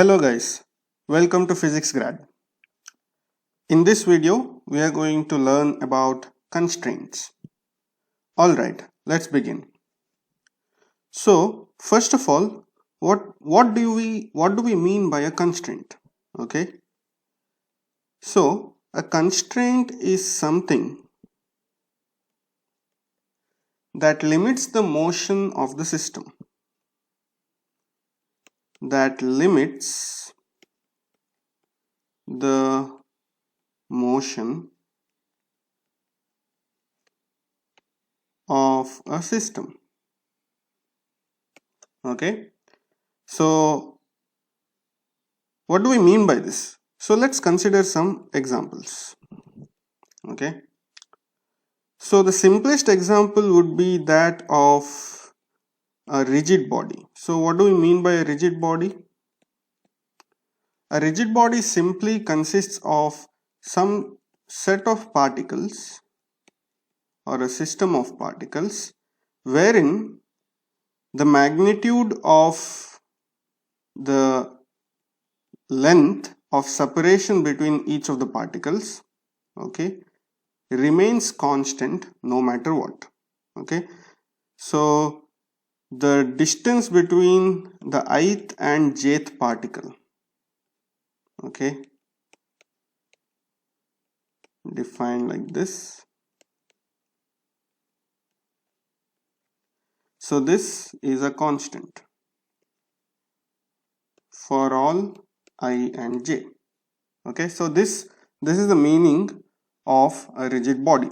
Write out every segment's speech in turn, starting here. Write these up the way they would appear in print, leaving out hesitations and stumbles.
Hello guys, welcome to Physics Grad. In this video, we are going to learn about constraints. Alright, let's begin. So, first of all, what do we mean by a constraint? Okay. So, a constraint is something that limits the motion of the system. That limits the motion of a system. Okay, so what do we mean by this? So let's consider some examples. Okay, so the simplest example would be that of a rigid body. So what do we mean by a rigid body? A rigid body simply consists of some set of particles or a system of particles wherein the magnitude of the length of separation between each of the particles, okay, remains constant no matter what. Okay, so the distance between the ith and jth particle, okay, defined like this. So this is a constant for all I and j. Okay, so this is the meaning of a rigid body.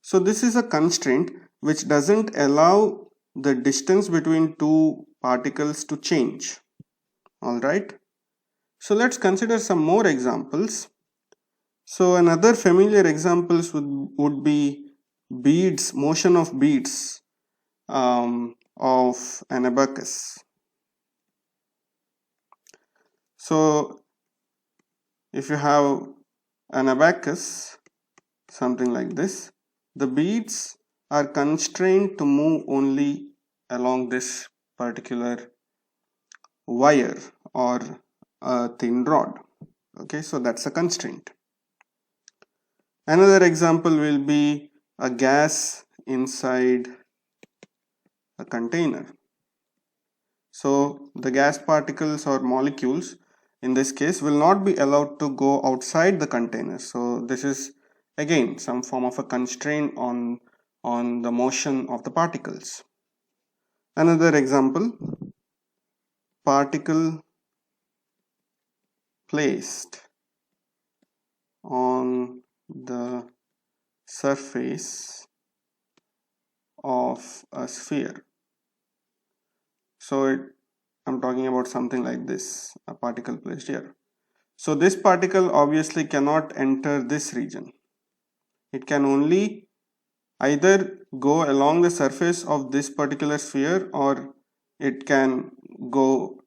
So this is a constraint which doesn't allow the distance between two particles to change. Alright, so let's consider some more examples. So another familiar examples would be beads, motion of beads of an abacus. So if you have an abacus, something like this, the beads are constrained to move only along this particular wire or a thin rod. Okay, so that's a constraint. Another example will be a gas inside a container. So the gas particles or molecules in this case will not be allowed to go outside the container. So this is again some form of a constraint on the motion of the particles. Another example, particle placed on the surface of a sphere. So I'm talking about something like this, a particle placed here. So this particle obviously cannot enter this region. It can only either go along the surface of this particular sphere or it can go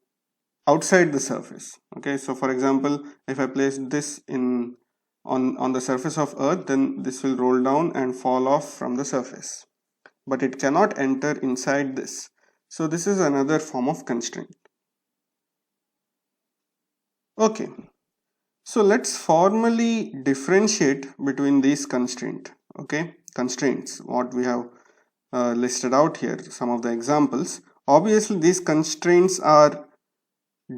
outside the surface. Okay, so for example, if I place this on the surface of Earth, then this will roll down and fall off from the surface, but it cannot enter inside this. So this is another form of constraint. Okay, so let's formally differentiate between these constraints. Okay, constraints, what we have listed out here, some of the examples. Obviously these constraints are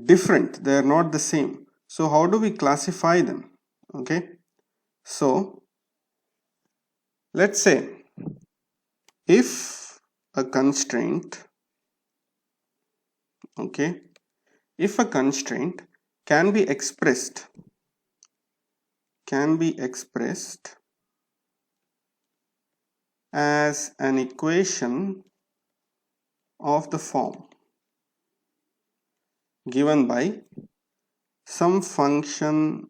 different, they are not the same. So how do we classify them? Okay, so let's say if a constraint, okay, if a constraint can be expressed as an equation of the form given by some function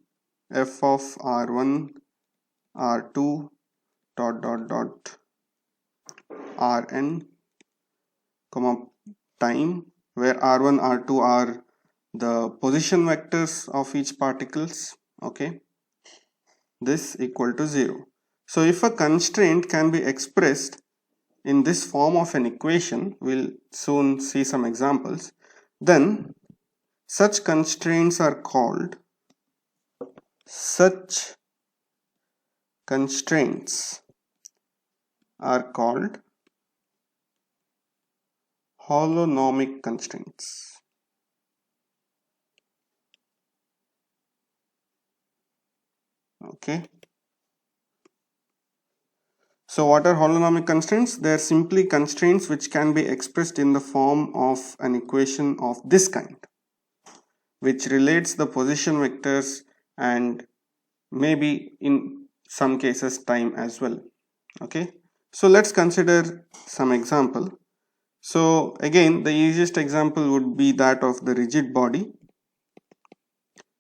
f of r1 r2 dot rn comma time, where r1 r2 are the position vectors of each particles. Okay, this equal to 0. So if a constraint can be expressed in this form of an equation, we'll soon see some examples, then Such constraints are called holonomic constraints. Okay. So what are holonomic constraints? They are simply constraints which can be expressed in the form of an equation of this kind, which relates the position vectors and maybe in some cases time as well. Okay. So let's consider some example. So again, the easiest example would be that of the rigid body.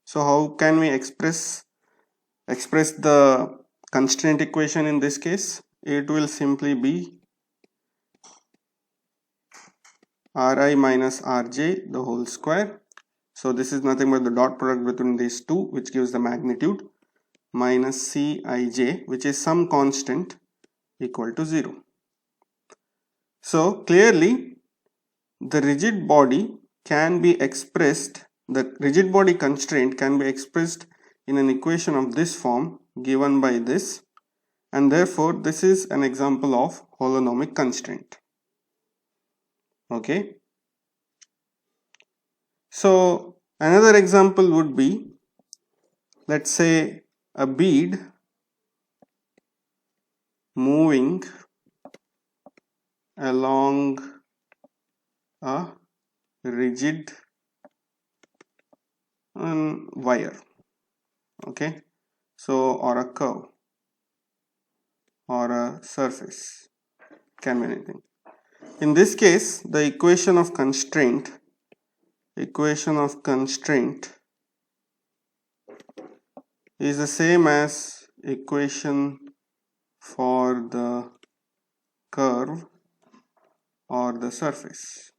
So how can we express the constraint equation in this case? It will simply be Ri minus Rj the whole square. So this is nothing but the dot product between these two, which gives the magnitude, minus Cij, which is some constant, equal to 0. So clearly the rigid body constraint can be expressed in an equation of this form given by this, and therefore this is an example of holonomic constraint. Okay. So another example would be, let's say, a bead moving along a rigid wire. Okay. So, or a curve or a surface, can be anything. In this case, the equation of constraint is the same as equation for the curve or the surface.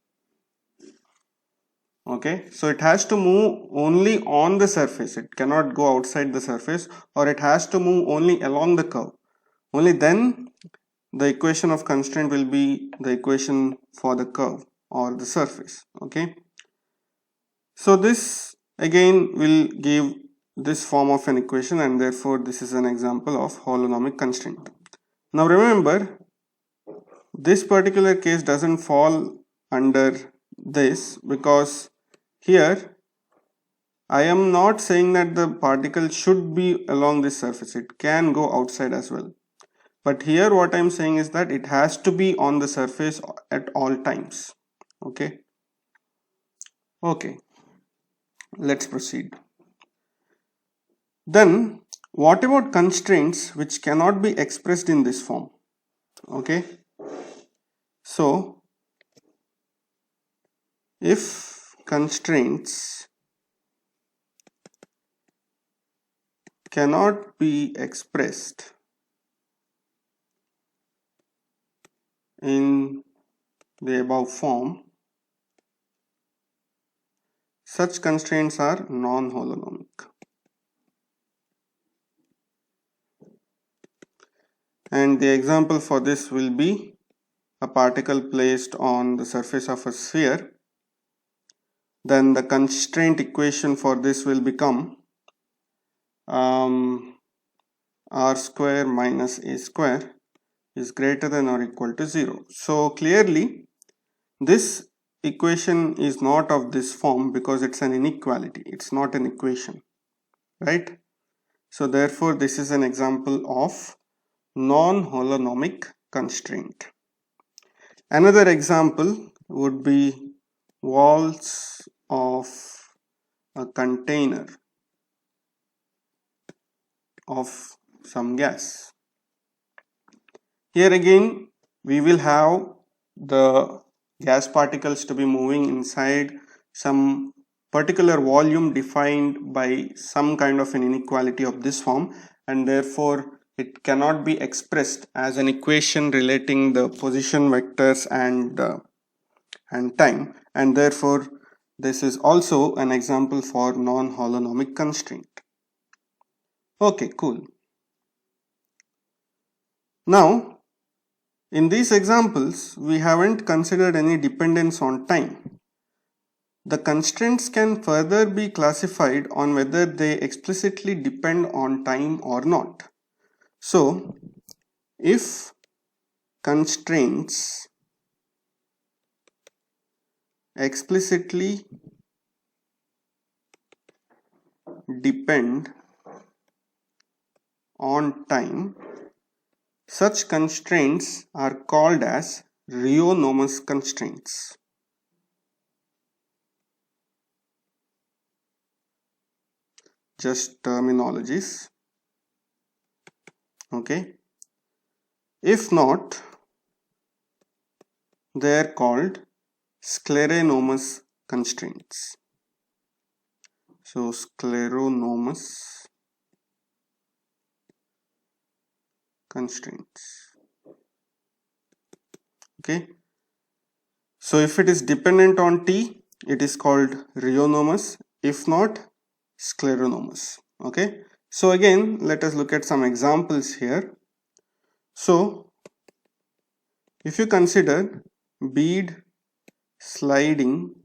Okay, so it has to move only on the surface, it cannot go outside the surface, or it has to move only along the curve. Only then the equation of constraint will be the equation for the curve or the surface. Okay, so this again will give this form of an equation, and therefore this is an example of holonomic constraint. Now remember, this particular case doesn't fall under this, because here I am not saying that the particle should be along this surface, it can go outside as well. But here what I am saying is that it has to be on the surface at all times. Okay. Okay. Let's proceed. Then what about constraints which cannot be expressed in this form? Okay. So if constraints cannot be expressed in the above form, such constraints are non-holonomic. And the example for this will be a particle placed on the surface of a sphere. Then the constraint equation for this will become r square minus a square is greater than or equal to 0. So clearly this equation is not of this form because it's an inequality, it's not an equation, right? So therefore this is an example of non-holonomic constraint. Another example would be walls of a container of some gas. Here again we will have the gas particles to be moving inside some particular volume defined by some kind of an inequality of this form, and therefore it cannot be expressed as an equation relating the position vectors and time, and therefore this is also an example for non-holonomic constraint. Okay, cool. Now in these examples we haven't considered any dependence on time. the constraints can further be classified on whether they explicitly depend on time or not. So, if constraints explicitly depend on time, such constraints are called as rheonomous constraints. Just terminologies. Okay. If not, they are called scleronomous constraints. So, scleronomous constraints. Okay. So, if it is dependent on t, it is called rheonomous. If not, scleronomous. Okay. So, again, let us look at some examples here. So, if you consider bead sliding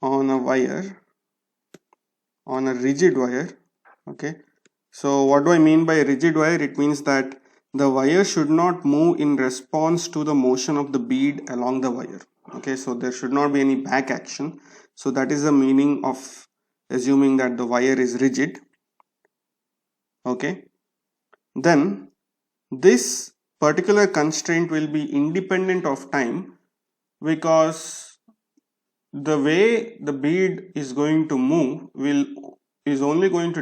on a wire, on a rigid wire. Okay, so what do I mean by rigid wire? It means that the wire should not move in response to the motion of the bead along the wire. Okay, so there should not be any back action. So that is the meaning of assuming that the wire is rigid. Okay, then this particular constraint will be independent of time, because the way the bead is going to move is only going to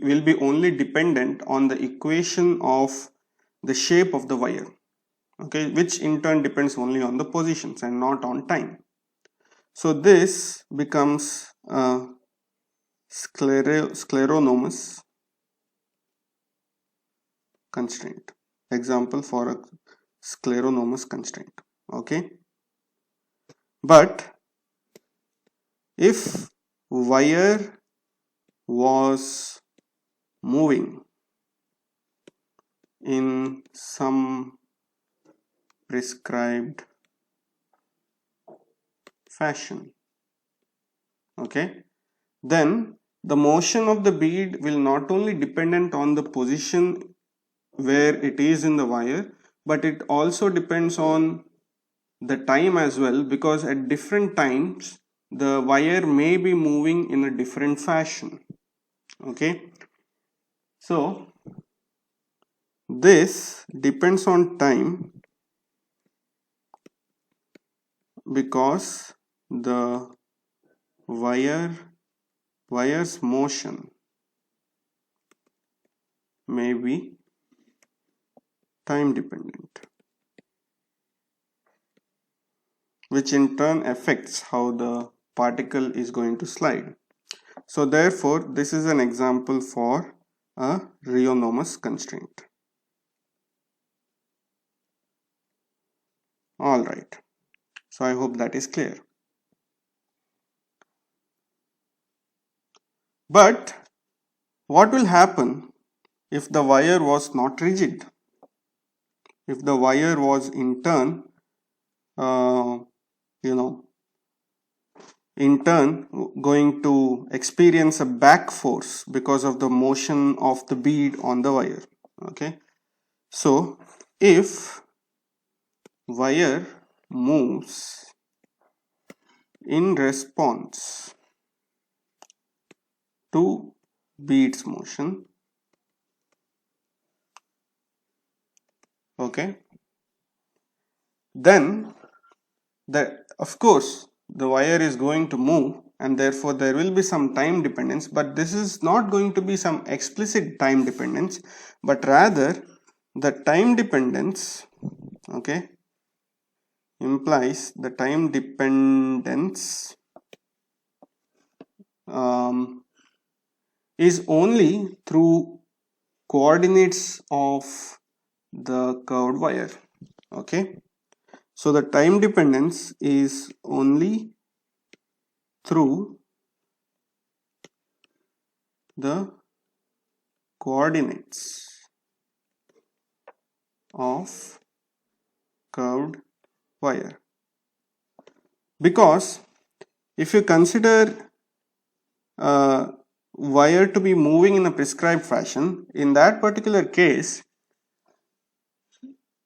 will be only dependent on the equation of the shape of the wire, okay, which in turn depends only on the positions and not on time. So this becomes a scleronomous constraint. Example for a scleronomous constraint. Okay, but if wire was moving in some prescribed fashion, okay, then the motion of the bead will not only dependent on the position where it is in the wire, but it also depends on the time as well, because at different times the wire may be moving in a different fashion. Okay, so this depends on time because the wire's motion may be time dependent, which in turn affects how the particle is going to slide. So therefore, this is an example for a rheonomous constraint. Alright, so I hope that is clear. But what will happen if the wire was not rigid? If the wire was in turn, going to experience a back force because of the motion of the bead on the wire. Okay, so if wire moves in response to bead's motion, okay, then of course the wire is going to move, and therefore there will be some time dependence, but this is not going to be some explicit time dependence, but rather the time dependence, okay, implies the time dependence is only through coordinates of the curved wire. Okay, so the time dependence is only through the coordinates of curved wire. Because if you consider wire to be moving in a prescribed fashion, in that particular case,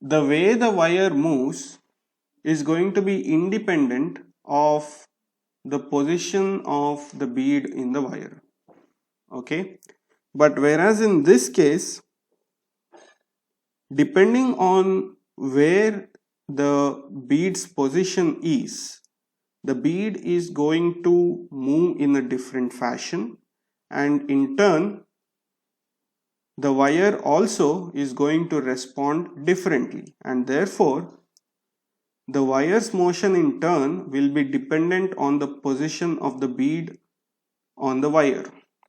the way the wire moves is going to be independent of the position of the bead in the wire. Okay, but whereas in this case, depending on where the bead's position is, the bead is going to move in a different fashion, and in turn the wire also is going to respond differently, and therefore the wire's motion in turn will be dependent on the position of the bead on the wire,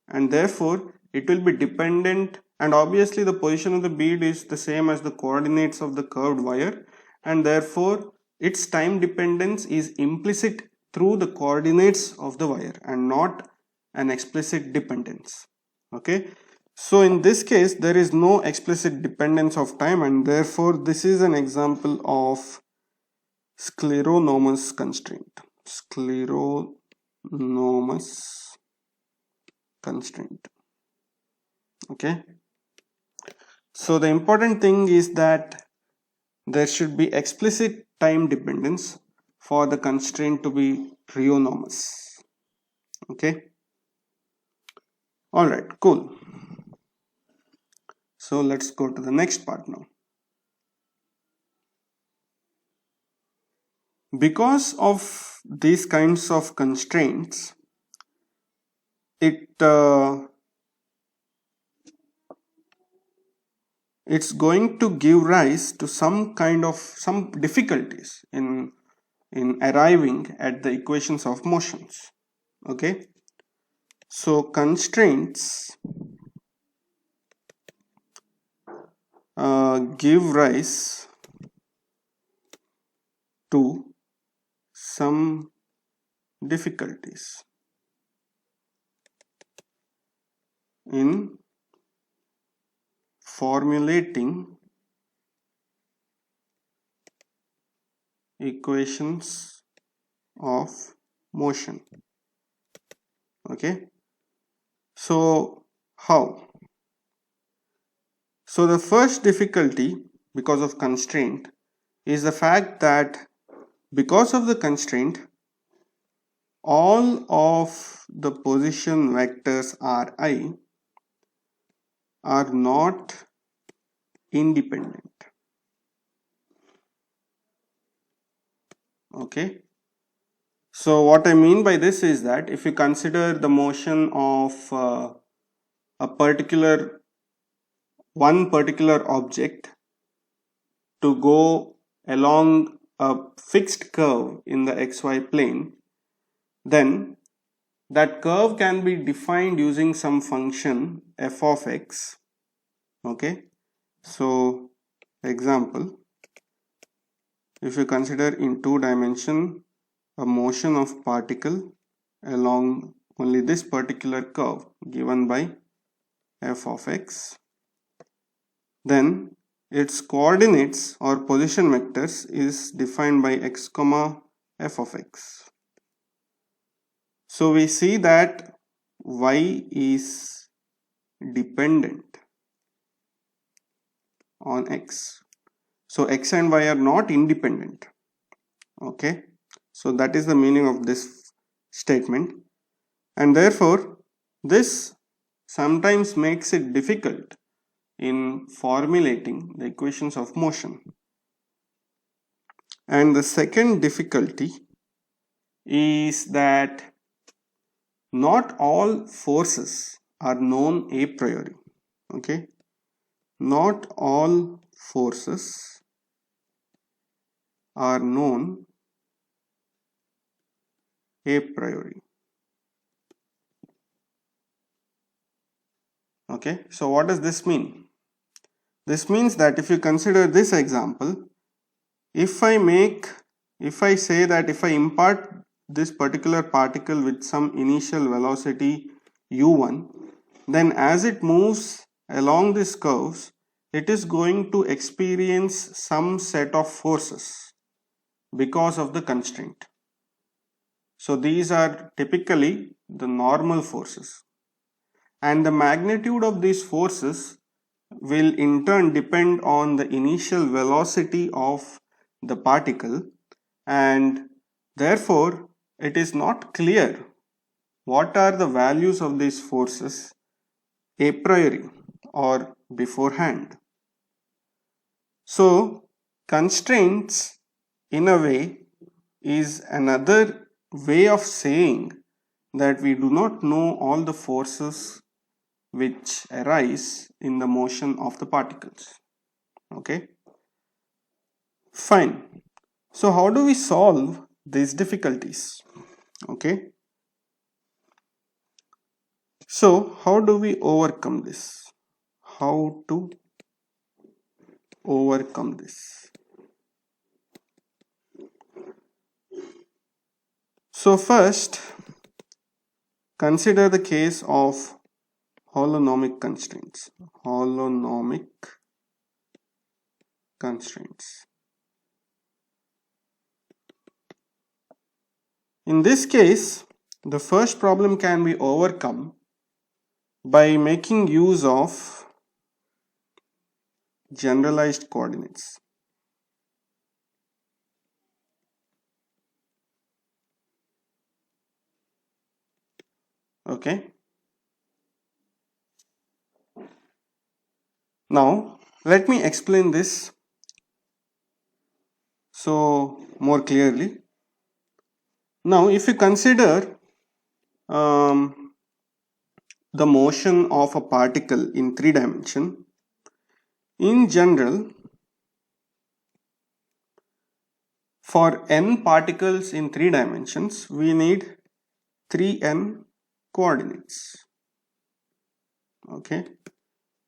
and therefore it will be dependent, and obviously the position of the bead is the same as the coordinates of the curved wire, and therefore its time dependence is implicit through the coordinates of the wire and not an explicit dependence. Okay, so in this case there is no explicit dependence of time, and therefore this is an example of scleronomous constraint. Scleronomous constraint. Okay, so the important thing is that there should be explicit time dependence for the constraint to be rheonomous. Okay, all right, cool. So let's go to the next part now. Because of these kinds of constraints, it's going to give rise to some difficulties in arriving at the equations of motions. Okay, so constraints give rise to some difficulties in formulating equations of motion. Okay, so how? So the first difficulty because of constraint is the fact that because of the constraint, all of the position vectors Ri are not independent. Okay, so what I mean by this is that if you consider the motion of one particular object to go along a fixed curve in the xy plane, then that curve can be defined using some function f of x. Okay, so example, if you consider in 2 dimension a motion of particle along only this particular curve given by f of x, then its coordinates or position vectors is defined by x comma f of x. So we see that y is dependent on x. So x and y are not independent. Okay, so that is the meaning of this statement, and therefore this sometimes makes it difficult in formulating the equations of motion. And the second difficulty is that not all forces are known a priori. Okay, not all forces are known a priori. Okay, so what does this mean? This means that if you consider this example, if I say that if I impart this particular particle with some initial velocity u1, then as it moves along these curves, it is going to experience some set of forces. because of the constraint. So these are typically the normal forces, and the magnitude of these forces will in turn depend on the initial velocity of the particle, and therefore it is not clear what are the values of these forces a priori or beforehand. So constraints in a way is another way of saying that we do not know all the forces which arise in the motion of the particles. Okay, fine. So how do we solve these difficulties? Okay, so how do we overcome this? How to overcome this? So first, consider the case of holonomic constraints. Holonomic constraints. In this case, the first problem can be overcome by making use of generalized coordinates. Okay. Now, let me explain this so more clearly. Now, if you consider the motion of a particle in 3 dimension, in general, for n particles in 3 dimensions, we need 3n coordinates. Okay,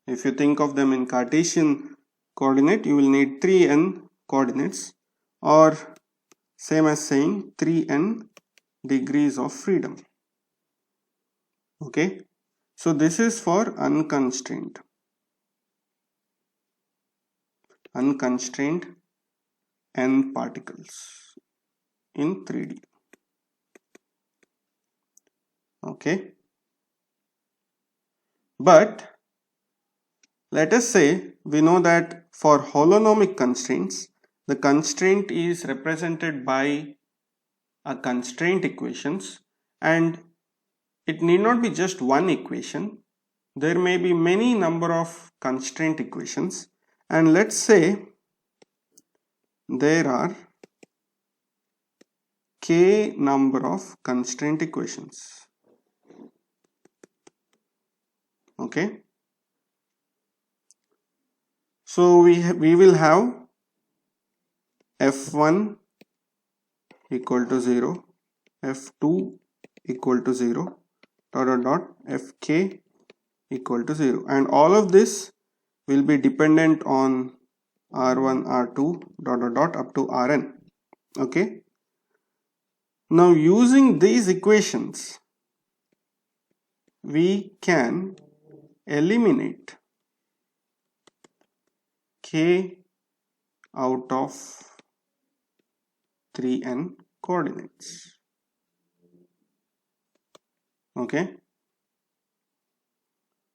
if you think of them in Cartesian coordinate, you will need 3n coordinates, or same as saying 3n degrees of freedom. Okay, so this is for unconstrained n particles in 3D. Okay, but let us say we know that for holonomic constraints, the constraint is represented by a constraint equations, and it need not be just one equation. There may be many number of constraint equations, and let's say there are k number of constraint equations. Okay, so we will have f1 equal to 0, f2 equal to 0, dot fk equal to 0, and all of this will be dependent on r1 r2 dot up to rn. Okay, now using these equations we can eliminate k out of 3n coordinates. Okay,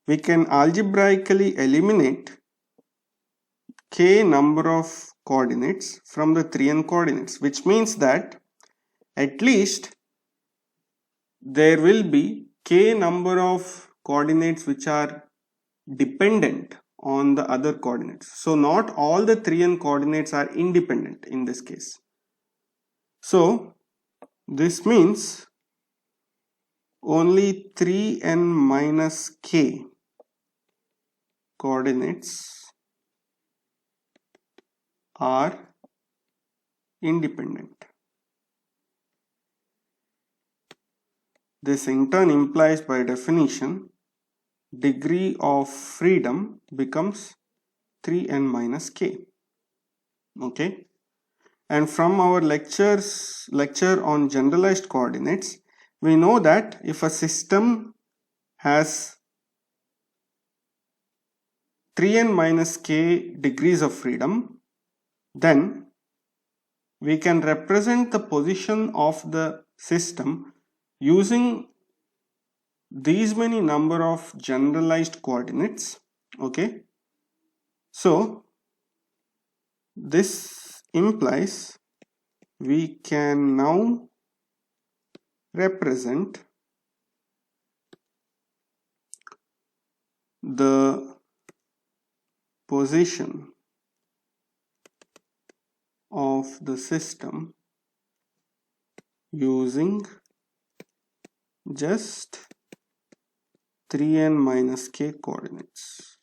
we can algebraically eliminate k number of coordinates from the 3n coordinates, which means that at least there will be k number of coordinates which are dependent on the other coordinates. So not all the 3n coordinates are independent in this case. So this means only 3n minus k coordinates are independent. This in turn implies by definition degree of freedom becomes 3n minus k. Okay, and from our lecture on generalized coordinates, we know that if a system has 3n minus k degrees of freedom, then we can represent the position of the system using these many number of generalized coordinates. Okay, so this implies we can now represent the position of the system using just 3n minus k coordinates,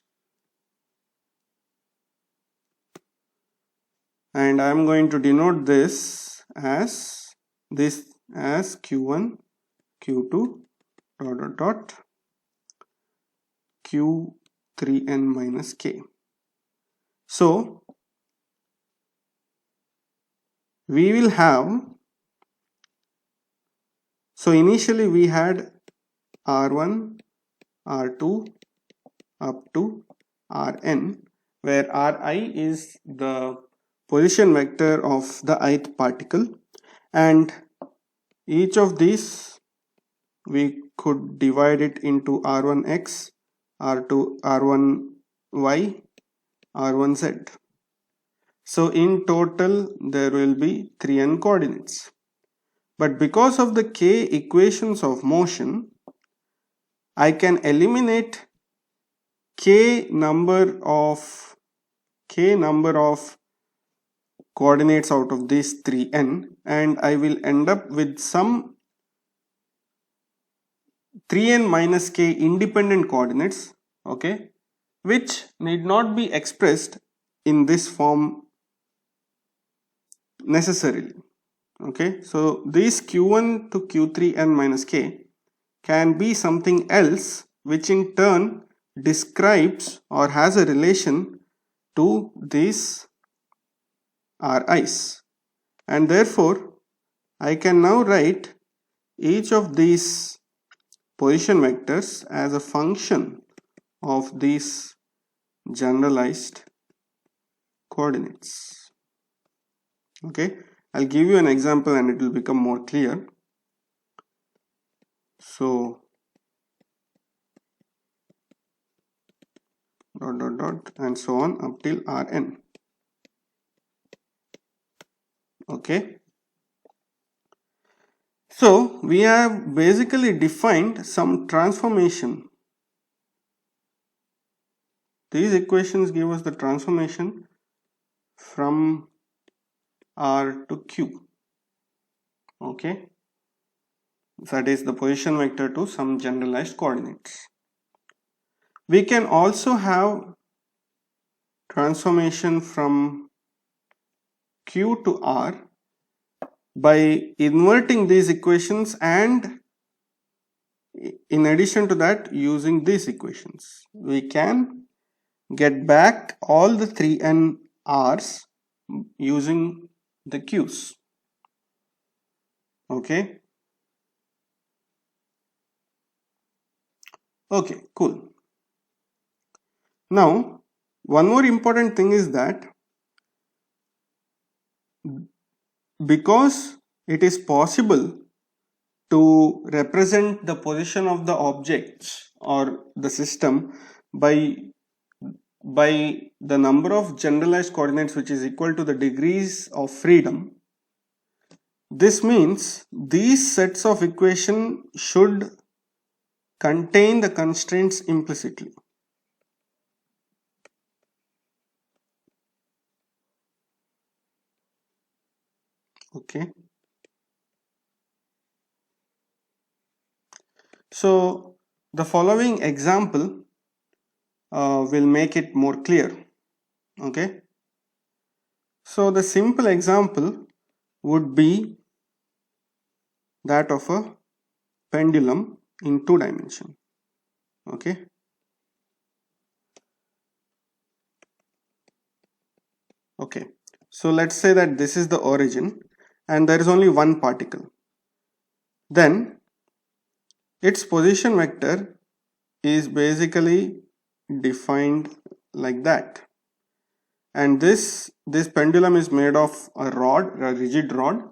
and I am going to denote this as q1 q2 q3n minus k. So we will have, so initially we had r1 r2 up to rn, where ri is the position vector of the ith particle, and each of these we could divide it into r1x, r2, r1y, r1z. So in total there will be 3n coordinates. But because of the k equations of motion, I can eliminate k number of coordinates out of these 3n, and I will end up with some 3n minus k independent coordinates, okay, which need not be expressed in this form necessarily. Okay, so these q1 to q3n minus k can be something else, which in turn describes or has a relation to these ri's, and therefore I can now write each of these position vectors as a function of these generalized coordinates. Okay, I'll give you an example and it will become more clear. So dot and so on up till rn. Okay, so we have basically defined some transformation. These equations give us the transformation from r to q. Okay, that is the position vector to some generalized coordinates. We can also have transformation from q to r by inverting these equations, and in addition to that, using these equations we can get back all the 3n r's using the q's. Okay, cool. Now one more important thing is that because it is possible to represent the position of the objects or the system by the number of generalized coordinates, which is equal to the degrees of freedom, this means these sets of equation should contain the constraints implicitly. Okay, so the following example will make it more clear. Okay, so the simple example would be that of a pendulum in 2 dimension. Okay, so let's say that this is the origin and there is only one particle. Then its position vector is basically defined like that, and this pendulum is made of a rigid rod,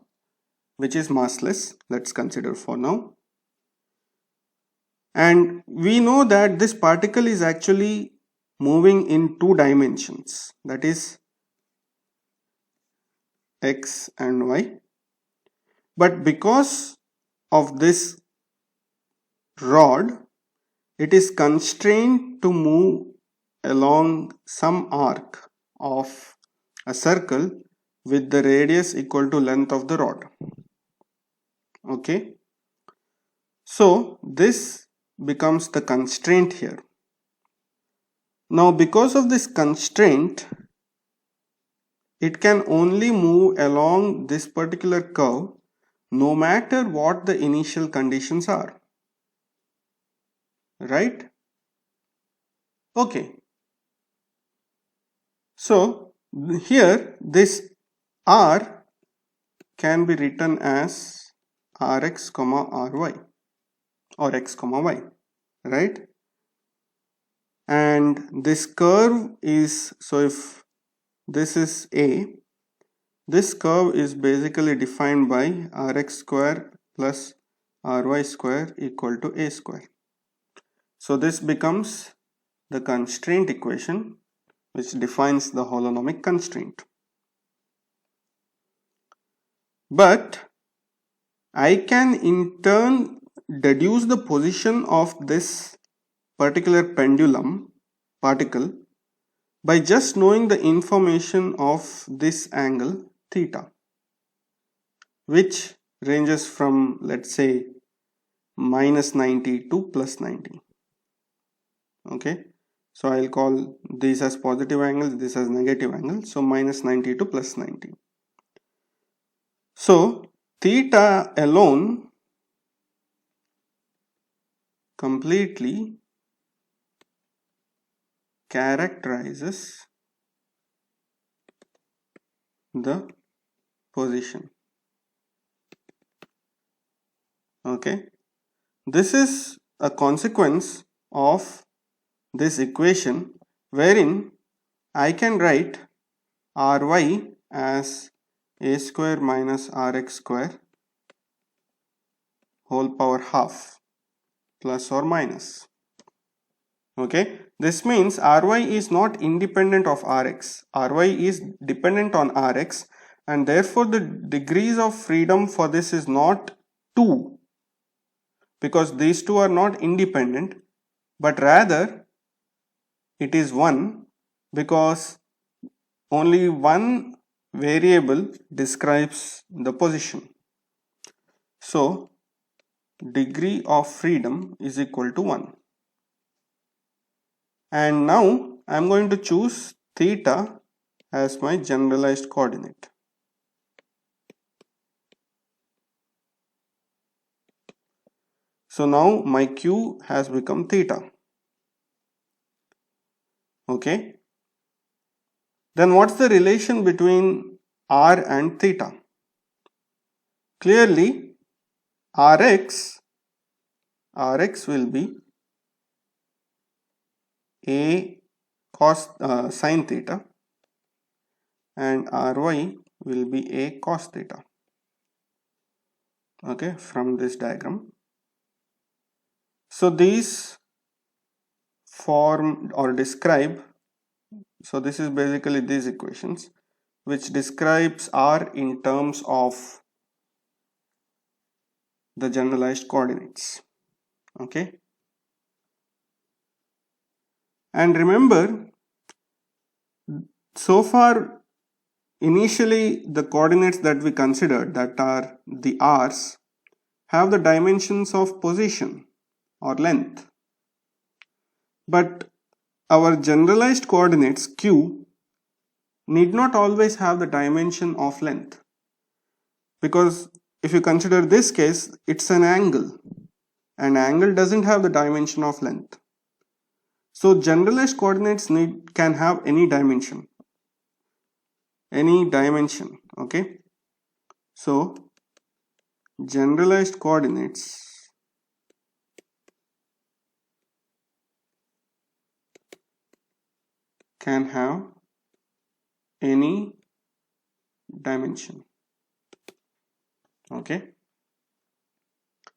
which is massless. Let's consider for now. And we know that this particle is actually moving in 2 dimensions, that is x and y. But because of this rod, it is constrained to move along some arc of a circle with the radius equal to length of the rod. Okay, so this becomes the constraint here. Now because of this constraint, it can only move along this particular curve no matter what the initial conditions are, right? Okay, so here this r can be written as rx comma ry or x comma y, right? And this curve is, so if this is a, this curve is basically defined by rx square plus ry square equal to a square. So this becomes the constraint equation which defines the holonomic constraint. But I can in turn deduce the position of this particular pendulum particle by just knowing the information of this angle theta, which ranges from, let's say, minus 90 to plus 90. Okay, so I'll call these as positive angles, this as negative angles. So minus 90 to plus 90. So theta alone completely characterizes the position. Okay, this is a consequence of this equation wherein I can write ry as a square minus rx square whole power half plus or minus. Okay, this means ry is not independent of rx. Ry is dependent on rx, and therefore the degrees of freedom for this is not 2, because these two are not independent, but rather it is 1, because only one variable describes the position. So degree of freedom is equal to 1. And now I am going to choose theta as my generalized coordinate. So now my q has become theta. Okay. Then what's the relation between r and theta? Clearly rx will be a cos sin theta, and ry will be a cos theta. Okay, from this diagram. So these form or describe, so this is basically these equations which describes r in terms of the generalized coordinates. Okay, and remember, so far initially the coordinates that we considered, that are the r's, have the dimensions of position or length, but our generalized coordinates q need not always have the dimension of length, because if you consider this case, it's an angle. An angle doesn't have the dimension of length. So generalized coordinates can have any dimension. Okay, so generalized coordinates can have any dimension. Okay,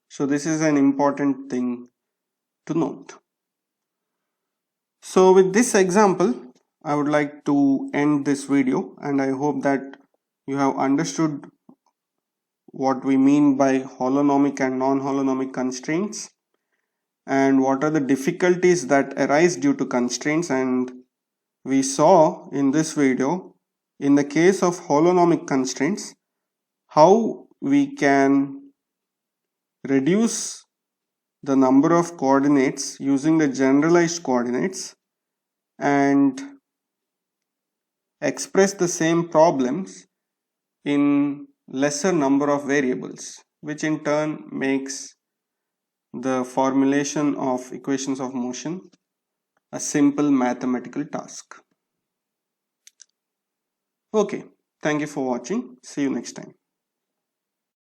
so this is an important thing to note. So with this example, I would like to end this video, and I hope that you have understood what we mean by holonomic and non-holonomic constraints, and what are the difficulties that arise due to constraints. And we saw in this video, in the case of holonomic constraints, how we can reduce the number of coordinates using the generalized coordinates and express the same problems in lesser number of variables, which in turn makes the formulation of equations of motion a simple mathematical task. Okay, thank you for watching. See you next time.